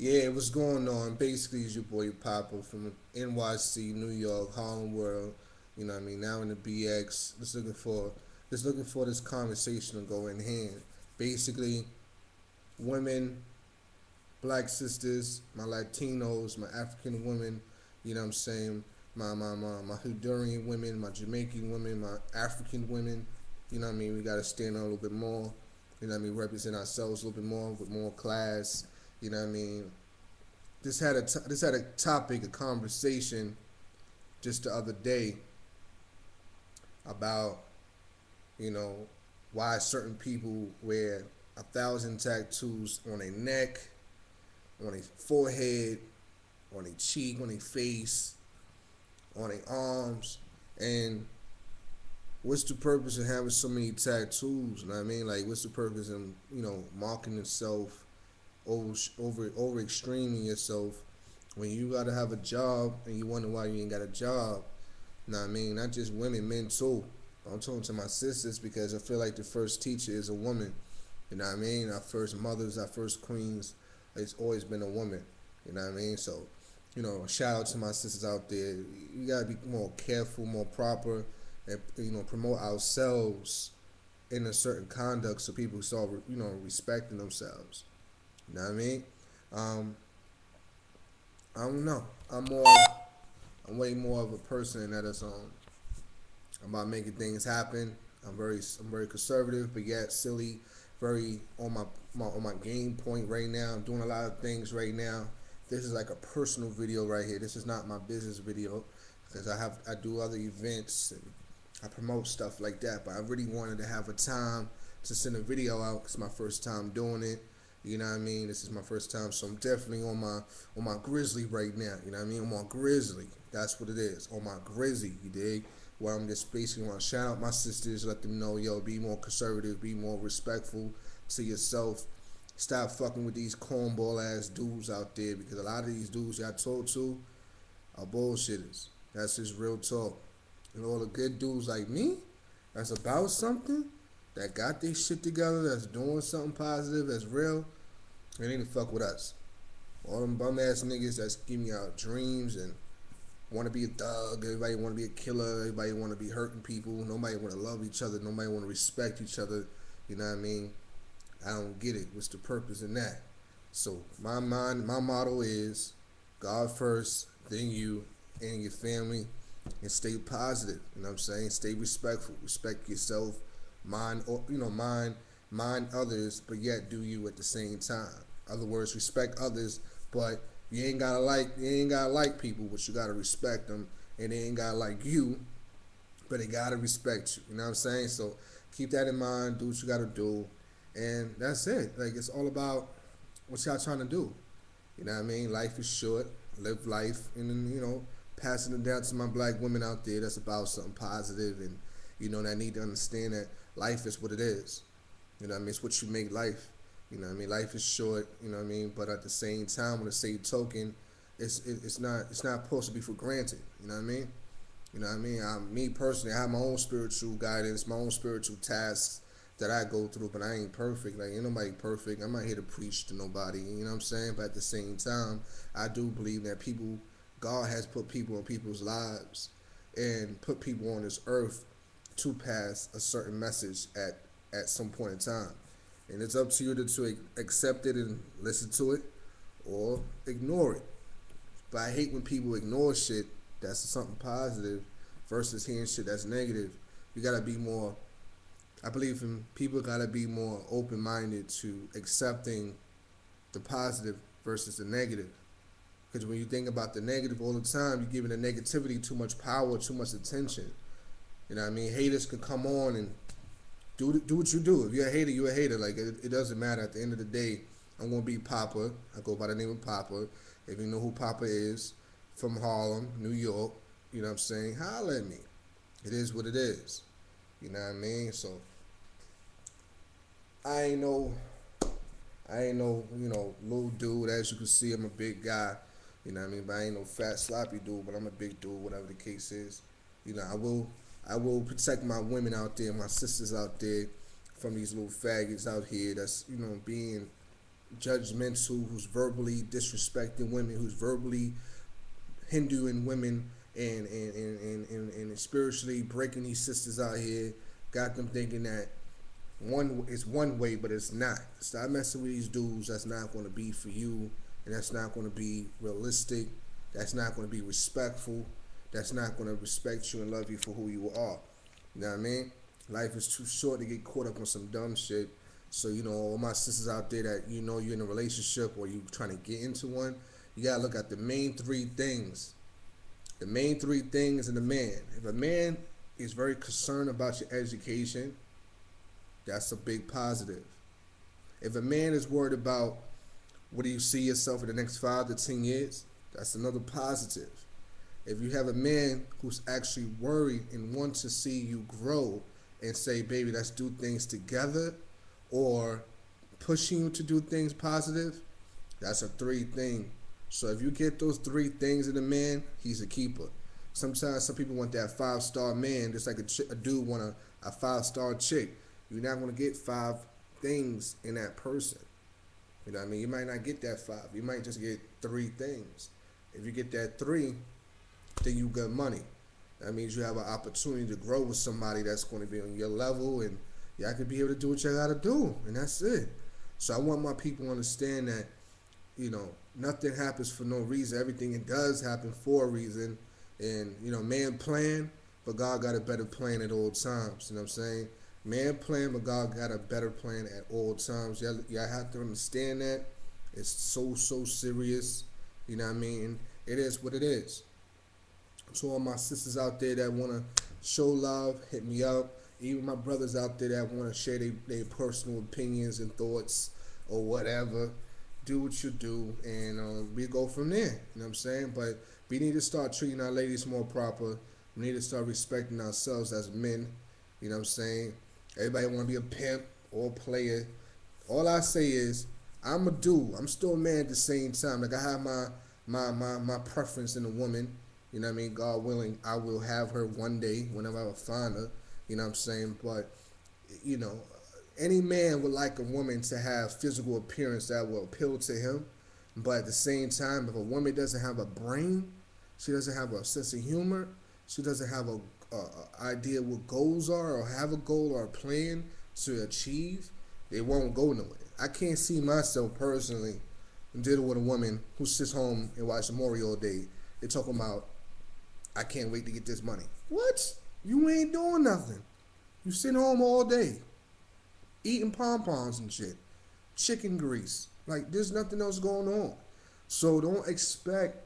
Yeah, what's going on? Basically, it's your boy Poppa from NYC, New York, Harlem World. You know what I mean? Now in the BX, just looking for this conversation to go in hand. Basically, women, black sisters, my Latinos, my African women. You know what I'm saying? My Honduran women, my Jamaican women, my African women. You know what I mean? We gotta stand out a little bit more. You know what I mean? Represent ourselves a little bit more with more class. You know what I mean? This had a topic, a conversation just the other day about you know why certain people wear 1,000 tattoos on their neck, on their forehead, on their cheek, on their face, on their arms, and what's the purpose of having so many tattoos? You know what I mean? Like, what's the purpose of marking yourself over extreming yourself when you gotta have a job and you wonder why you ain't got a job. You know what I mean? Not just women, men too. I'm talking to my sisters because I feel like the first teacher is a woman. You know what I mean? Our first mothers, our first queens, it's always been a woman. You know what I mean? So, shout out to my sisters out there. You gotta be more careful, more proper, and promote ourselves in a certain conduct so people start respecting themselves. You know what I mean? Um, I don't know. I'm way more of a person that is about making things happen. I'm very conservative, but yet silly. Very on my game point right now. I'm doing a lot of things right now. This is like a personal video right here. This is not my business video because I do other events and I promote stuff like that. But I really wanted to have a time to send a video out. It's my first time doing it. You know what I mean? This is my first time, so I'm definitely on my grizzly right now. You know what I mean? I'm on grizzly. That's what it is. On my grizzly, you dig? Where I'm just basically want to shout out my sisters, let them know, yo, be more conservative, be more respectful to yourself. Stop fucking with these cornball ass dudes out there because a lot of these dudes y'all talk to are bullshitters. That's just real talk. And all the good dudes like me, that's about something, that got their shit together, that's doing something positive, that's real, they need to fuck with us. All them bum ass niggas that's giving out dreams and want to be a thug. Everybody want to be a killer. Everybody want to be hurting people. Nobody want to love each other. Nobody want to respect each other. You know what I mean? I don't get it. What's the purpose in that? So my motto is God first, then you and your family, and stay positive. You know what I'm saying? Stay respectful. Respect yourself. Mind others, but yet do you at the same time. In other words, respect others, but you ain't gotta like people, but you gotta respect them, and they ain't gotta like you, but they gotta respect you. You know what I'm saying? So keep that in mind. Do what you gotta do, and that's it. Like, it's all about what y'all trying to do. You know what I mean? Life is short. Live life, and then passing it down to my black women out there. That's about something positive, and that need to understand that life is what it is. You know what I mean? It's what you make life. You know what I mean? Life is short. You know what I mean? But at the same time, on the same token, it's not supposed to be for granted. You know what I mean? You know what I mean? Me personally, I have my own spiritual guidance, my own spiritual tasks that I go through, but I ain't perfect. Like, ain't nobody perfect. I'm not here to preach to nobody. You know what I'm saying? But at the same time, I do believe that God has put people in people's lives and put people on this earth to pass a certain message at some point in time. And it's up to you to accept it and listen to it or ignore it. But I hate when people ignore shit that's something positive versus hearing shit that's negative. You gotta be more, I believe in people gotta be more open minded to accepting the positive versus the negative. Because when you think about the negative all the time, you're giving the negativity too much power, too much attention. You know what I mean? Haters can come on and do what you do. If you're a hater, you're a hater. Like, it doesn't matter. At the end of the day, I'm gonna be Papa. I go by the name of Papa. If you know who Papa is, from Harlem, New York, you know what I'm saying? Holla at me. It is what it is. You know what I mean? So I ain't no little dude. As you can see, I'm a big guy. You know what I mean? But I ain't no fat sloppy dude, but I'm a big dude, whatever the case is. I will protect my women out there, my sisters out there, from these little faggots out here that's, being judgmental, who's verbally disrespecting women, who's verbally Hinduing women and spiritually breaking these sisters out here, got them thinking that it's one way, but it's not. Stop messing with these dudes. That's not going to be for you, and that's not going to be realistic. That's not going to be respectful. That's not going to respect you and love you for who you are. You know what I mean? Life is too short to get caught up on some dumb shit. So, all my sisters out there that you're in a relationship or you trying to get into one, you got to look at the main three things. The main three things in a man. If a man is very concerned about your education, that's a big positive. If a man is worried about what do you see yourself in the next 5 to 10 years, that's another positive. If you have a man who's actually worried and wants to see you grow and say, baby, let's do things together, or pushing you to do things positive, that's a 3 thing. So if you get those 3 things in a man, he's a keeper. Sometimes some people want that 5-star man, just like a dude want a 5-star chick. You're not going to get 5 things in that person. You know what I mean? You might not get that 5. You might just get 3 things. If you get that 3, then you got money. That means you have an opportunity to grow with somebody that's going to be on your level, and y'all can be able to do what you got to do, and that's it. So I want my people to understand that, nothing happens for no reason. Everything it does happen for a reason. And, man plan, but God got a better plan at all times. You know what I'm saying? Man plan, but God got a better plan at all times. Y'all have to understand that. It's so serious. You know what I mean? It is what it is. To all my sisters out there that want to show love, hit me up. Even my brothers out there that want to share their personal opinions and thoughts or whatever, do what you do, and we go from there. You know what I'm saying? But we need to start treating our ladies more proper. We need to start respecting ourselves as men. You know what I'm saying? Everybody want to be a pimp or a player. All I say is, I'm a dude. I'm still a man at the same time. Like, I have my preference in a woman. You know what I mean? God willing, I will have her one day whenever I find her. You know what I'm saying? But, any man would like a woman to have physical appearance that will appeal to him. But at the same time, if a woman doesn't have a brain, she doesn't have a sense of humor, she doesn't have a idea what goals are, or have a goal or a plan to achieve, they won't go nowhere. I can't see myself personally dealing with a woman who sits home and watches Maury all day. They're talking about, I can't wait to get this money. What? You ain't doing nothing. You sitting home all day, eating pom-poms and shit, chicken grease. Like, there's nothing else going on. So don't expect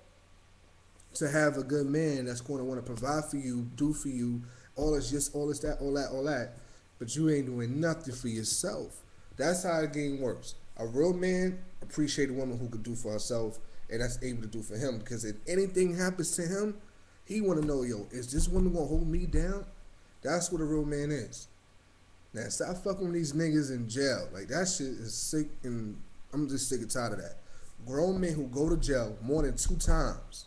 to have a good man that's going to want to provide for you, do for you, all that, but you ain't doing nothing for yourself. That's how the game works. A real man appreciates a woman who could do for herself, and that's able to do for him, because if anything happens to him, he want to know, is this woman going to hold me down? That's what a real man is. Now, stop fucking with these niggas in jail. Like, that shit is sick, and I'm just sick and tired of that. Grown men who go to jail more than 2 times.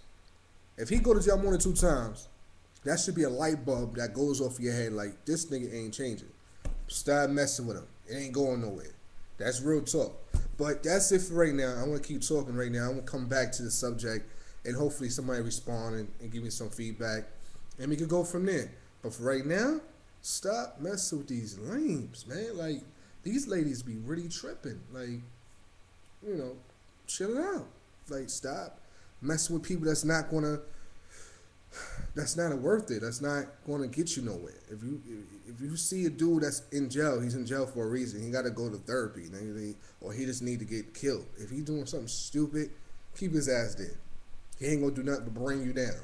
If he go to jail more than 2 times, that should be a light bulb that goes off your head like, this nigga ain't changing. Stop messing with him. It ain't going nowhere. That's real talk. But that's it for right now. I want to keep talking right now. I want to come back to the subject, and hopefully somebody respond and give me some feedback, and we can go from there. But for right now, stop messing with these lames, man. Like, these ladies be really tripping. Like, chill out. Like, stop messing with people that's not worth it. That's not gonna get you nowhere. If you see a dude that's in jail, he's in jail for a reason. He got to go to therapy, or he just need to get killed. If he's doing something stupid, keep his ass dead. He ain't gonna do nothing but bring you down.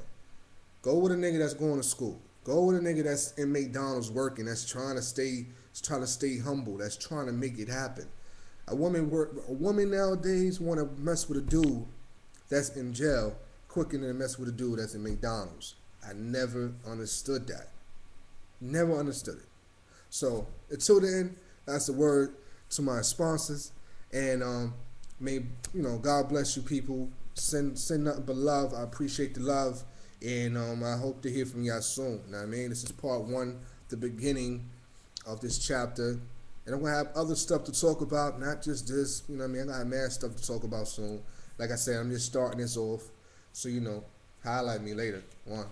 Go with a nigga that's going to school. Go with a nigga that's in McDonald's working. That's trying to stay humble. That's trying to make it happen. A woman nowadays want to mess with a dude that's in jail quicker than to mess with a dude that's in McDonald's. I never understood that. Never understood it. So until then, that's the word to my sponsors, and may God bless you people. Send nothing but love. I appreciate the love, and I hope to hear from y'all soon. Know what I mean? This is part 1, the beginning of this chapter, And I'm gonna have other stuff to talk about, not just this. You know what I mean? I got mad stuff to talk about soon. Like I said, I'm just starting this off. So, holla at me later. One.